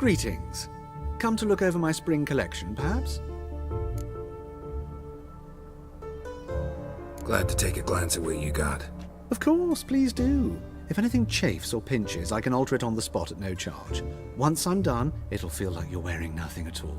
Greetings. Come to look over my spring collection, perhaps? Glad to take a glance at what you got. Of course, please do. If anything chafes or pinches, I can alter it on the spot at no charge. Once I'm done, it'll feel like you're wearing nothing at all.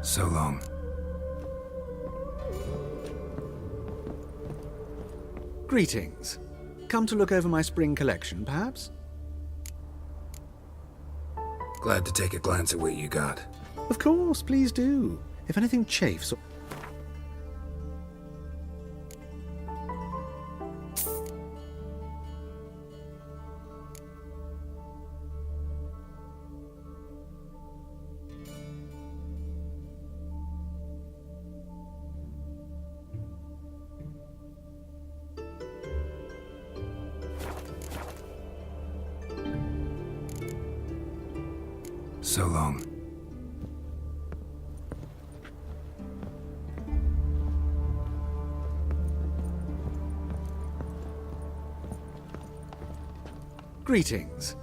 So long. Greetings. Come to look over my spring collection, perhaps? Glad to take a glance at what you got. Of course, please do. If anything chafes or... So long. Greetings.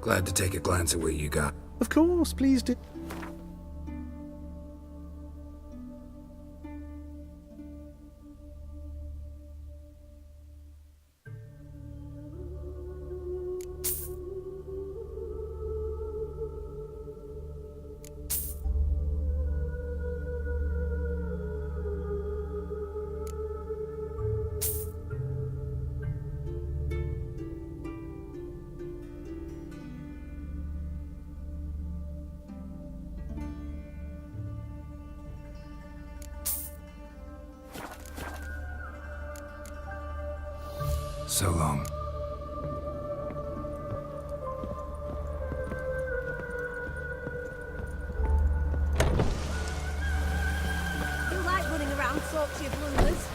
Glad to take a glance at what you got. Of course, please do. So long. You like running around talk to your blunders?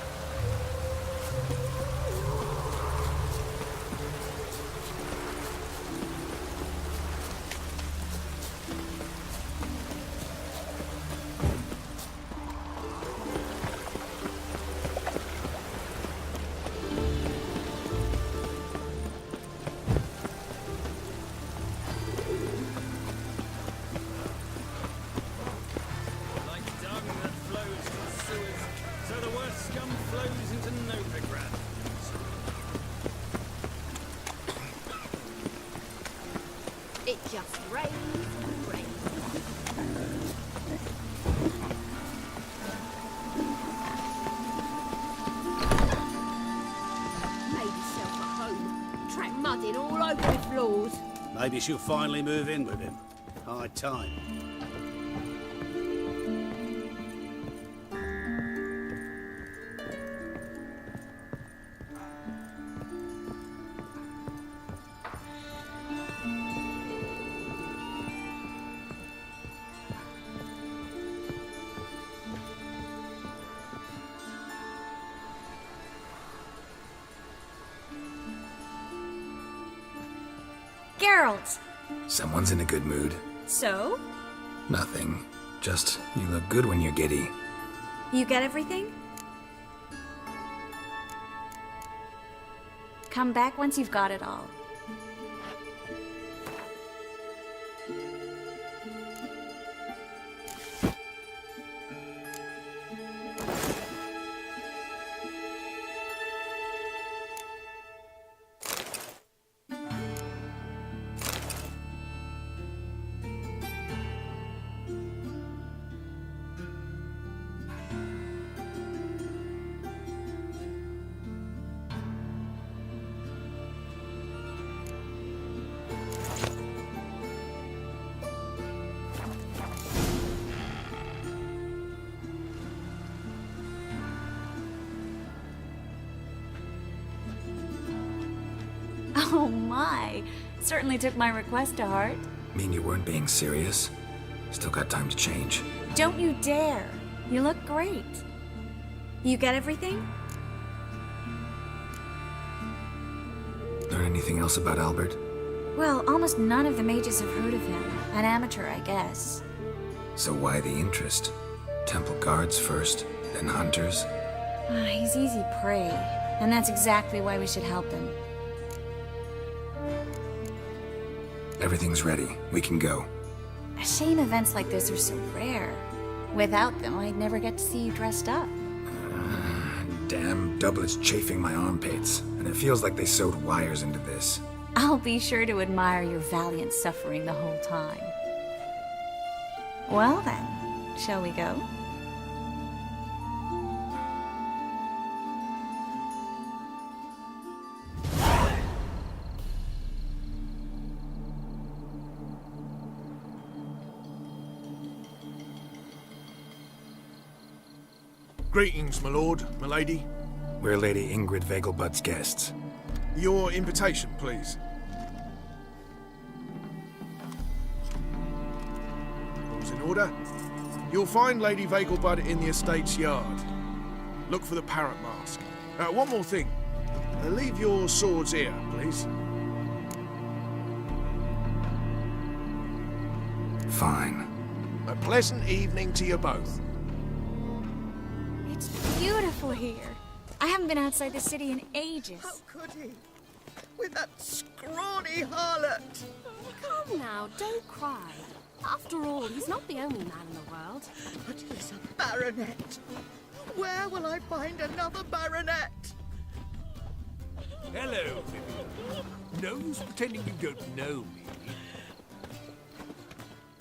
It just rains and rains. Made herself a home. Track mudding all over the floors. Maybe she'll finally move in with him. High time. Geralt! Someone's in a good mood. So? Nothing. Just, you look good when you're giddy. You get everything? Come back once you've got it all. Oh my. Certainly took my request to heart. Mean you weren't being serious? Still got time to change. Don't you dare. You look great. You get everything? Learn anything else about Albert? Well, almost none of the mages have heard of him. An amateur, I guess. So why the interest? Temple guards first, then hunters? He's easy prey, and that's exactly why we should help him. Everything's ready. We can go. A shame events like this are so rare. Without them, I'd never get to see you dressed up. Damn doublets chafing my armpits, and it feels like they sewed wires into this. I'll be sure to admire your valiant suffering the whole time. Well then, shall we go? Greetings, my lord, my lady. We're Lady Ingrid Vegelbud's guests. Your invitation, please. All's in order. You'll find Lady Vegelbud in the estate's yard. Look for the parrot mask. One more thing. Leave your swords here, please. Fine. A pleasant evening to you both. It's beautiful here. I haven't been outside the city in ages. How could he? With that scrawny harlot! Come now, don't cry. After all, he's not the only man in the world. But he's a baronet. Where will I find another baronet? Hello, Vivian. No use pretending you don't know me.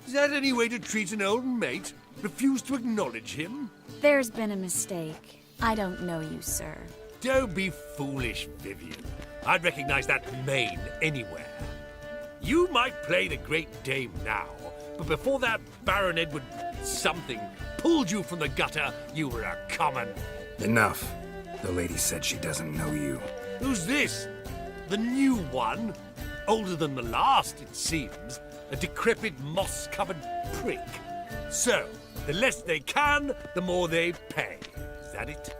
Is that any way to treat an old mate? Refuse to acknowledge him? There's been a mistake. I don't know you, sir. Don't be foolish, Vivian. I'd recognize that mane anywhere. You might play the Great Dame now, but before that Baron Edward something pulled you from the gutter, you were a common. Enough. The lady said she doesn't know you. Who's this? The new one? Older than the last, it seems. A decrepit, moss-covered prick. So, the less they can, the more they pay. Is that it?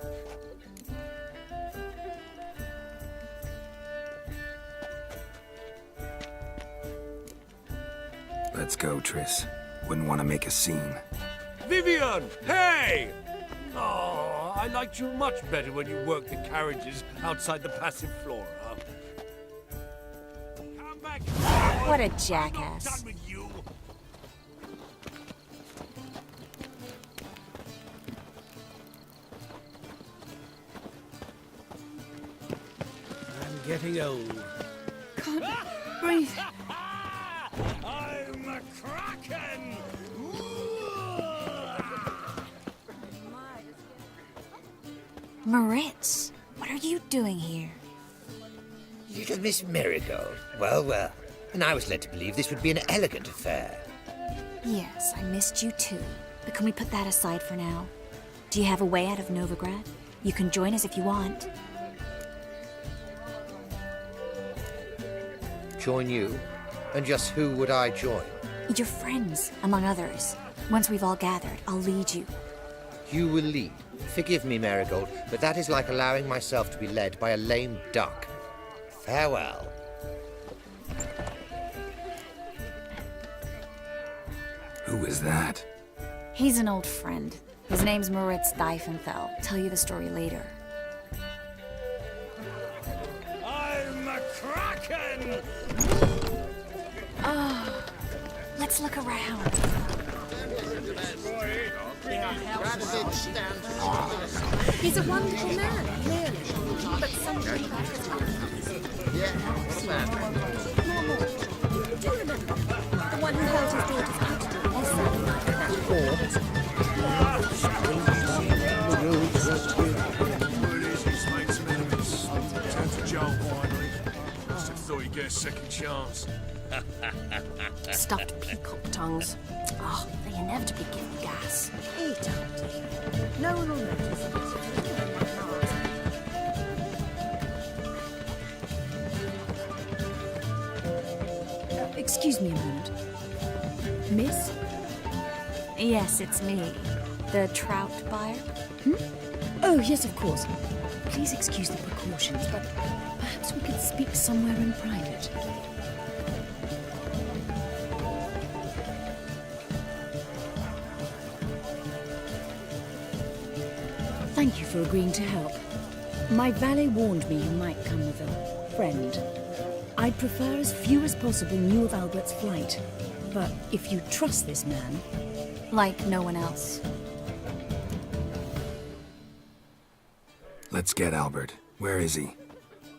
Let's go, Triss. Wouldn't want to make a scene. Vivian! Hey! Oh, I liked you much better when you worked the carriages outside the Passiflora. Come back! What a I'm not jackass. done with you. I'm getting old. Breathe. I'm a kraken! Moritz, what are you doing here? Little Miss Marigold. Well, well. And I was led to believe this would be an elegant affair. Yes, I missed you too. But can we put that aside for now? Do you have a way out of Novigrad? You can join us if you want. Join you? And just who would I join? Your friends, among others. Once we've all gathered, I'll lead you. You will lead. Forgive me, Marigold, but that is like allowing myself to be led by a lame duck. Farewell. Who is that? He's an old friend. His name's Moritz Diefenfeld. Tell you the story later. I'm a kraken! Let's look around. He's a wonderful man, clearly. But something about his eyes. Do you remember? The one who held his daughter's custody or something like He's made some enemies. Turn to Joel Winery. Must have thought he'd get a second chance. Stuffed peacock tongues. Oh, they inevitably give me gas. Eat up. No one will notice. Excuse me a moment. Miss? Yes, it's me. The trout buyer? Oh, yes, of course. Please excuse the precautions, but perhaps we could speak somewhere in private. Thank you for agreeing to help. My valet warned me you might come with a friend. I'd prefer as few as possible knew of Albert's flight. But if you trust this man... Like no one else. Let's get Albert. Where is he?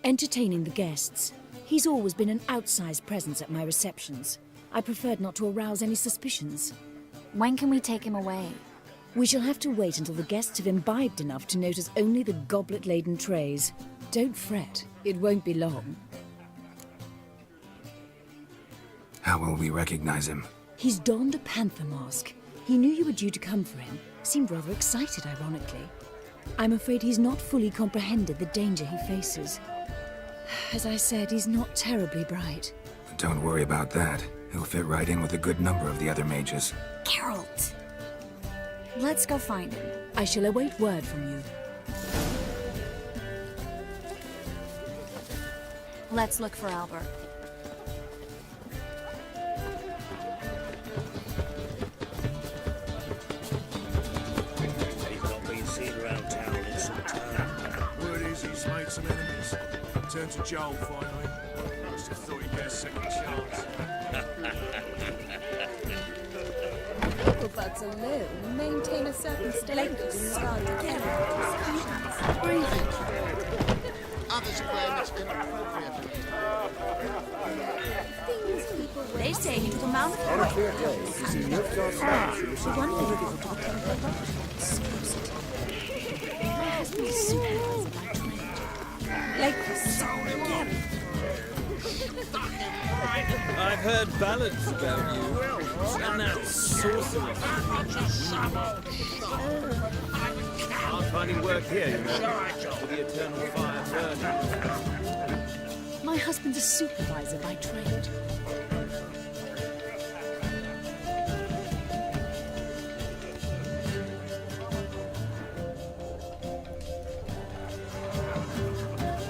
Entertaining the guests. He's always been an outsized presence at my receptions. I preferred not to arouse any suspicions. When can we take him away? We shall have to wait until the guests have imbibed enough to notice only the goblet-laden trays. Don't fret. It won't be long. How will we recognize him? He's donned a panther mask. He knew you were due to come for him. Seemed rather excited, ironically. I'm afraid he's not fully comprehended the danger he faces. As I said, he's not terribly bright. Don't worry about that. He'll fit right in with a good number of the other mages. Geralt! Let's go find him. I shall await word from you. Let's look for Albert. He's not been seen around town in some time. Word is he's made some enemies. Turned to Joel finally. Must have thought he'd get a second chance. Bugs alone maintain a certain status in regard to characters. Breathing. Others claim it's inappropriate. Things people wear. They say he took a mount of On a clear day, you see no dark shadows. The one who would go to the temple of My husband's supervisor by trade. Like this. I've heard ballads about you. And now sorcery. Hard finding work here, you know, with the eternal fire burning. My husband's a supervisor by trade.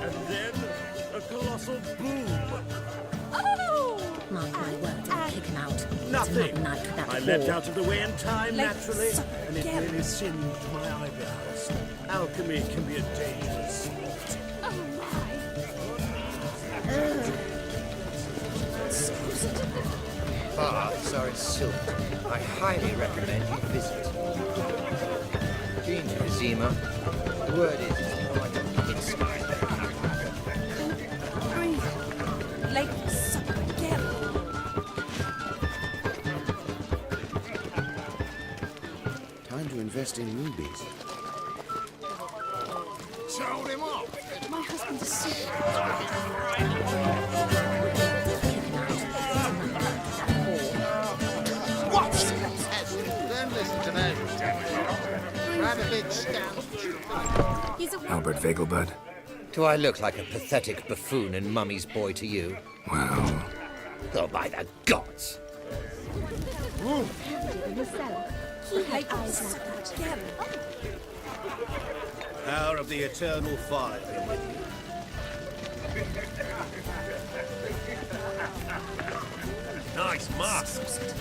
And then a colossal boom. Mark my words, I'll kick him out. Nothing. Night with that I whore. leapt out of the way in time, Like naturally, some and it devil. really singed my eyebrows. Alchemy can be a dangerous sport. Baths are in silk. I highly recommend you visit. Been to the Zima. The word is it's more like a pigsty. Like some devil. Time to invest in rubies. Sold him off. My husband's a supervisor. Watch them, then listen to them. Grab a big stamp. He's a Albert Vegelbud? Do I look like a pathetic buffoon and mummy's boy to you? Well, Oh, by the gods! He had eyes like that. Hour of the eternal fire. Nice mask.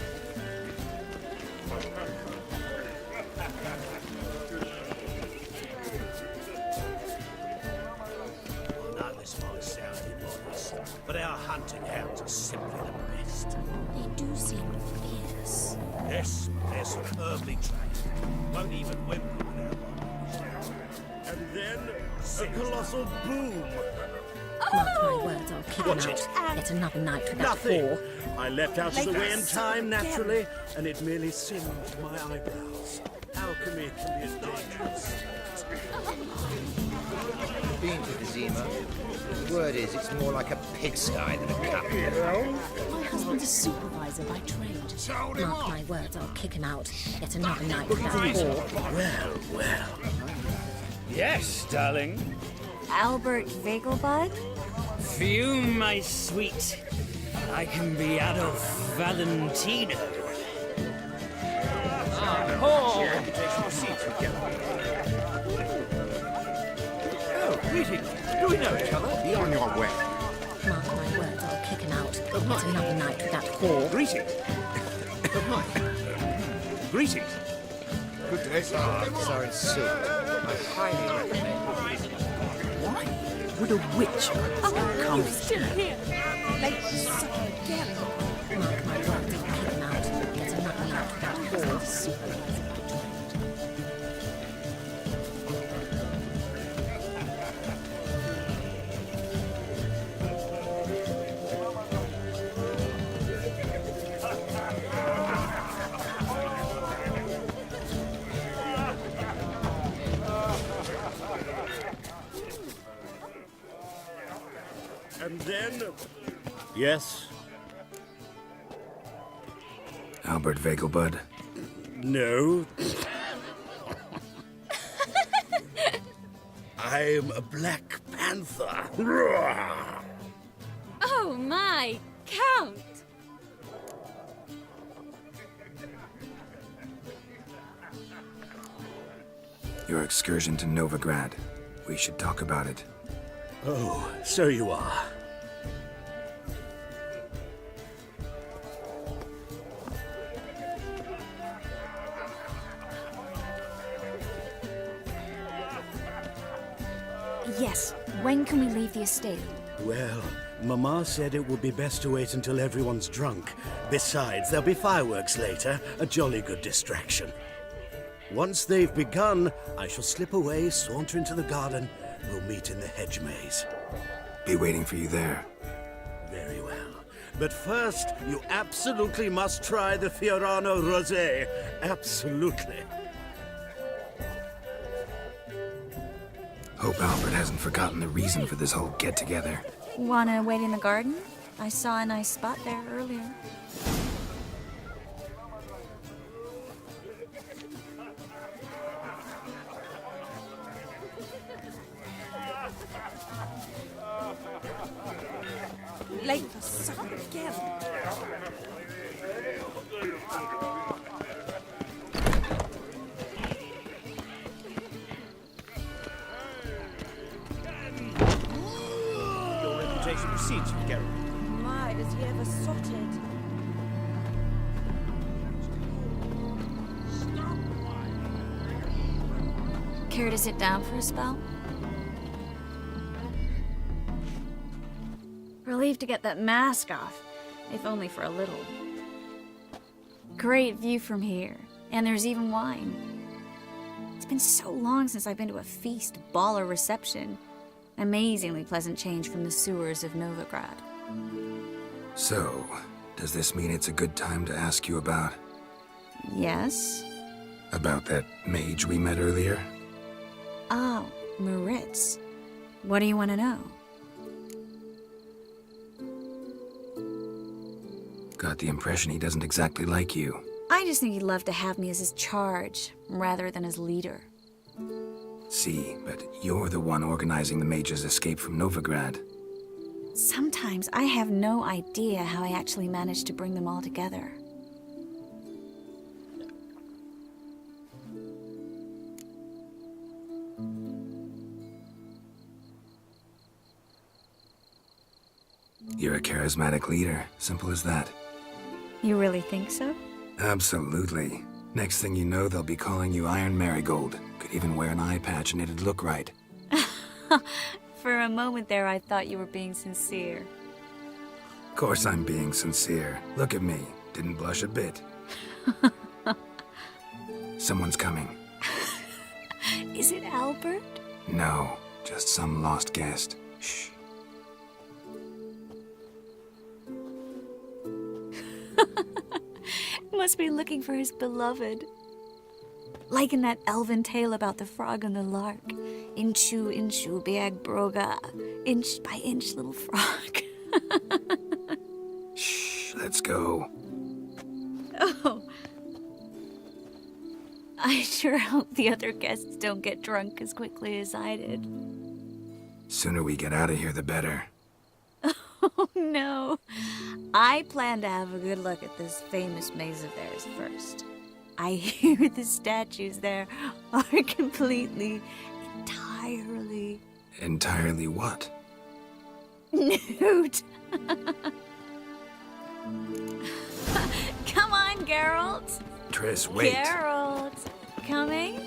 I know this might sound immodest, but our hunting hounds are simply the best. They do seem fierce. Yes, they're superbly trained. Won't even whimper when they're And then a colossal boom. Mark my words, I'll kick Watch him it. out. Yet another night with that Nothing. whore. I leapt out of the Like way in that time, son of a naturally, and it merely singed my eyebrows. Alchemy can be a dangerous sport. Been to the Zima. The word is it's more like a pigsty than a capital. My husband's a supervisor by trade. Mark my words, I'll kick him out. Yet another night with that whore. Well, well. Yes, darling. Albert Vegelbud? Fume, my sweet. I can be Adolf Valentino. Oh, greetings. Do we know each other? Be on your way. Mark my words, I'll kick him out. It's another night with that whore. Greetings. Greetings. Good day. Sorry, Sue. I highly recommend. Why would a witch come Still here. Like, suck again. Mark my words, I'll kick him out. It's another night with that whore. And then... Yes? Albert Vegelbud. No. I'm a Black Panther. Oh my, Count! Your excursion to Novigrad. We should talk about it. Oh, so you are. Yes. When can we leave the estate? Well, Mama said it would be best to wait until everyone's drunk. Besides, there'll be fireworks later, a jolly good distraction. Once they've begun, I shall slip away, saunter into the garden. We'll meet in the hedge maze. Be waiting for you there. Very well. But first, you absolutely must try the Fiorano Rosé. Absolutely. Hope Albert hasn't forgotten the reason for this whole get-together. Wanna wait in the garden? I saw a nice spot there earlier. Late for supper again. Your reputation precedes you, Geralt. My, does he ever sotted? Care to sit down for a spell? Relieved to get that mask off, if only for a little. Great view from here, and there's even wine. It's been so long since I've been to a feast, ball, or reception. Amazingly pleasant change from the sewers of Novigrad. So, does this mean it's a good time to ask you about... Yes? about that mage we met earlier? Oh, Moritz. What do you want to know? Got the impression he doesn't exactly like you. I just think he'd love to have me as his charge, rather than his leader. See, but you're the one organizing the mage's escape from Novigrad. Sometimes I have no idea how I actually managed to bring them all together. You're a charismatic leader. Simple as that. You really think so? Absolutely. Next thing you know, they'll be calling you Iron Marigold. Could even wear an eye patch and it'd look right. For a moment there, I thought you were being sincere. Of course I'm being sincere. Look at me. Didn't blush a bit. Someone's coming. Is it Albert? No, just some lost guest. Shh. Must be looking for his beloved. Like in that elven tale about the frog and the lark. Inchu, inchu, biag broga. Inch by inch, little frog. Shh, let's go. Oh. I sure hope the other guests don't get drunk as quickly as I did. Sooner we get out of here, the better. Oh, No. I plan to have a good look at this famous maze of theirs first. I hear the statues there are completely, entirely... Entirely what? nude. Come on, Geralt. Triss, wait. Geralt, coming?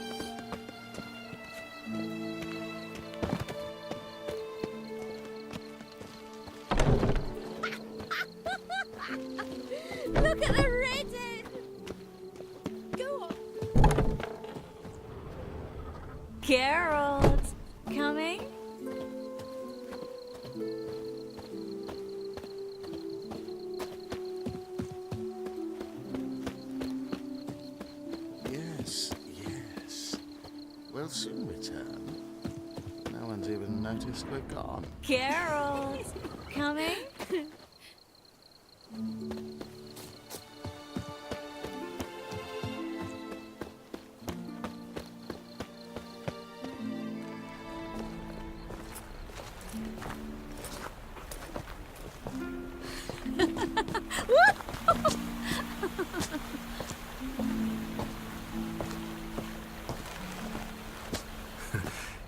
Look at the rating! Go on. Geralt, coming? Yes, yes. We'll soon return. No one's even noticed we're gone. Geralt, coming?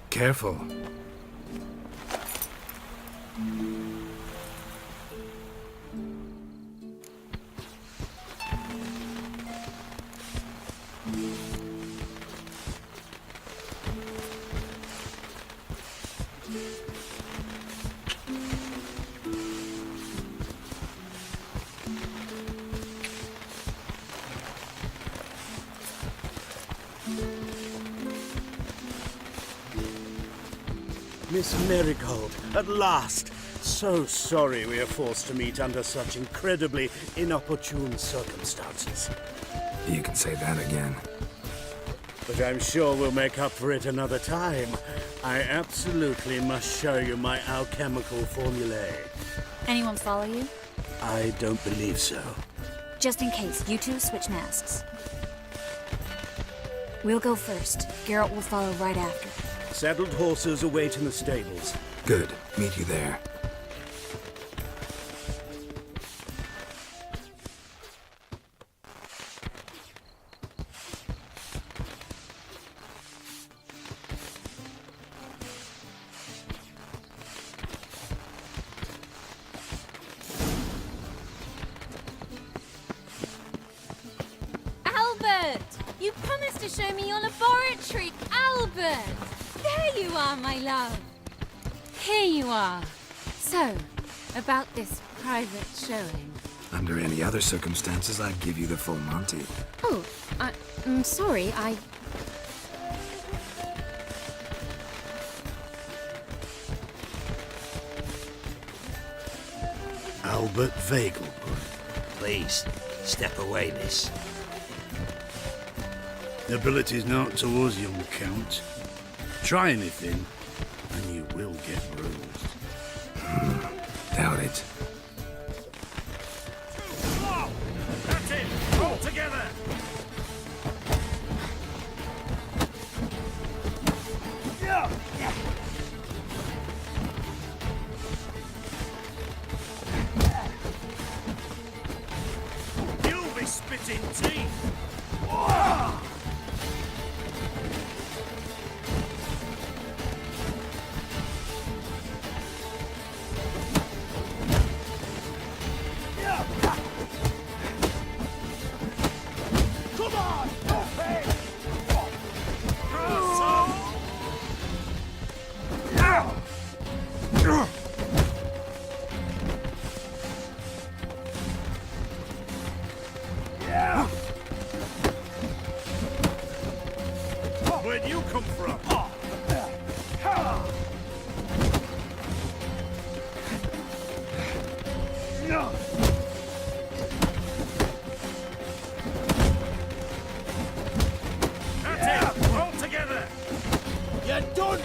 Careful. Miss Marigold, at last! So sorry we are forced to meet under such incredibly inopportune circumstances. You can say that again. But I'm sure we'll make up for it another time. I absolutely must show you my alchemical formulae. Anyone follow you? I don't believe so. Just in case, you two switch masks. We'll go first. Geralt will follow right after. Saddled horses await in the stables. Good. Meet you there. Albert! You promised to show me your laboratory! Albert! There you are, my love. Here you are. So, about this private showing. Under any other circumstances, I'd give you the full Monty. Oh, I'm sorry, Albert Vagel. Please, step away, miss. Ability's not towards young Count. Try anything, and you will get bruised. Doubt it. That's it! All together! You'll be spitting teeth! Where'd you come from? That's it! All together! You're done!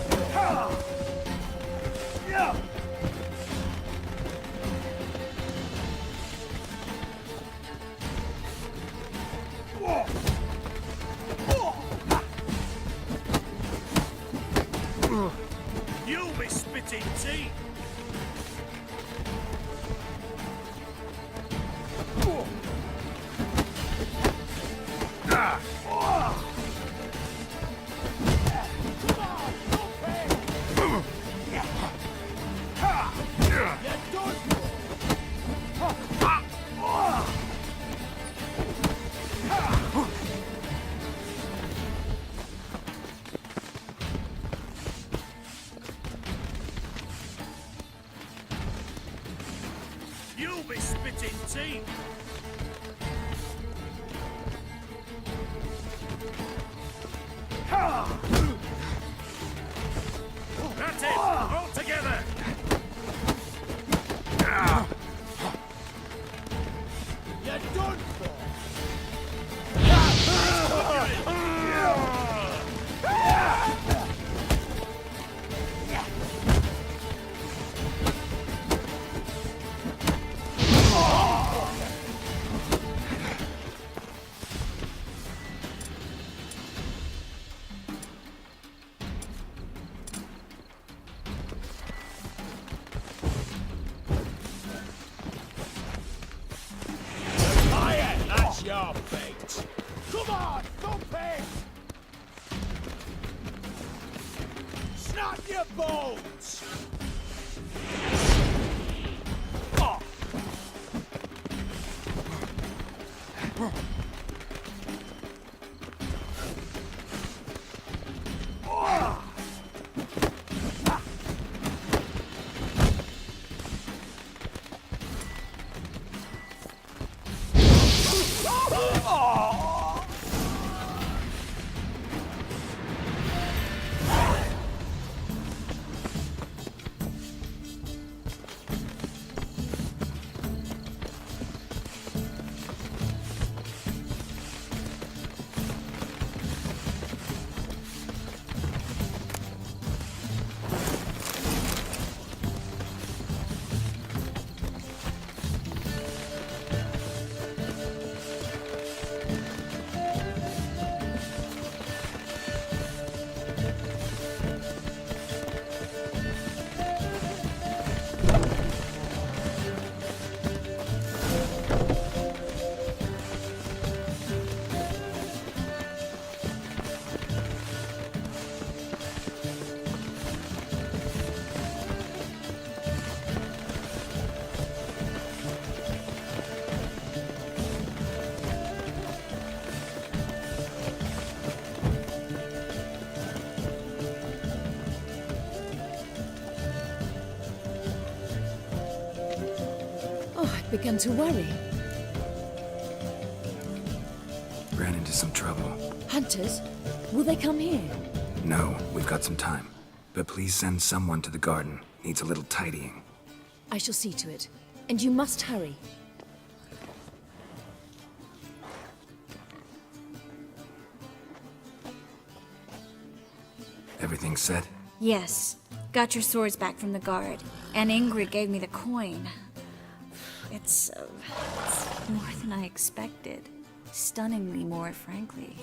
You'll be spitting teeth! hunting team. That's it! All together! You're done for! That's your fate! Come on, thump it! Snap your bones! Oh. Begun to worry. Ran into some trouble. Hunters? Will they come here? No, we've got some time. But please send someone to the garden. Needs a little tidying. I shall see to it. And you must hurry. Everything set? Yes. Got your swords back from the guard. And Ingrid gave me the coin. It's more than I expected. Stunningly more, frankly.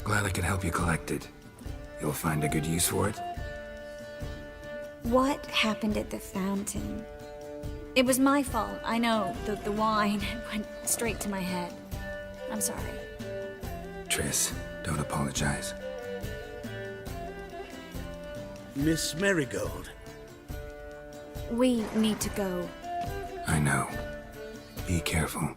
Glad I could help you collect it. You'll find a good use for it? What happened at the fountain? It was my fault, I know. The wine went straight to my head. I'm sorry. Triss, don't apologize. Miss Marigold. We need to go. I know. Be careful.